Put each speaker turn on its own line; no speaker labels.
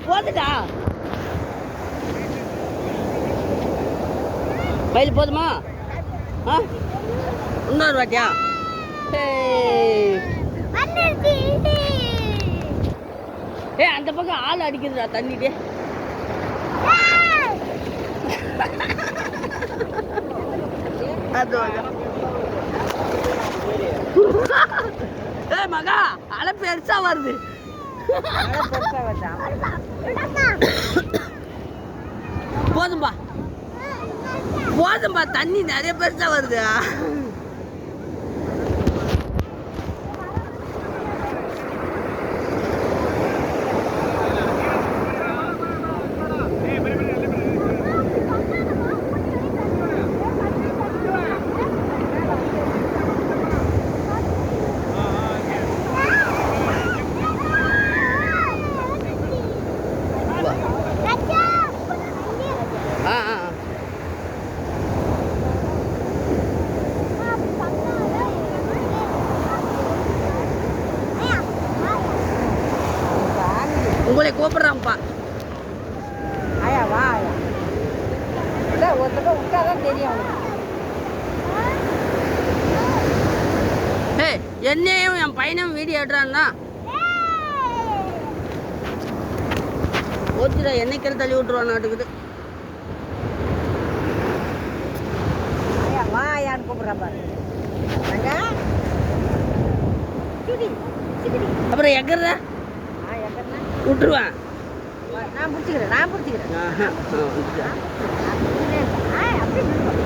போதுடா மயில் போதுமா ஆ இன்னொரு வாட்டியா ஏ அந்த பக்கம் ஆள் அடிக்குதுடா தண்ணிட்டே அது ஏ மகா அலை பெருசா வருது போதும்பா போதும்பா தண்ணி நிறைய பெருசா வருது உங்களை கூப்பிடுறான்ப்பா
ஆயா வா ஆயா இல்லை ஒருத்தக்க விட்டாதான் தெரியும்
ஏய் என்னையும் என் பையனும் வீடியோ எடுறான்னா ஓச்சுடா என்னைக்கு தள்ளி விட்டுருவான் நாட்டுக்குது
ஆயா வா ஆயான்னு கூப்பிட்றா பாரு
அப்புறம் எக்கிறத விட்டுருவேன்
நான் பிடிச்சிக்கிறேன்
அப்படி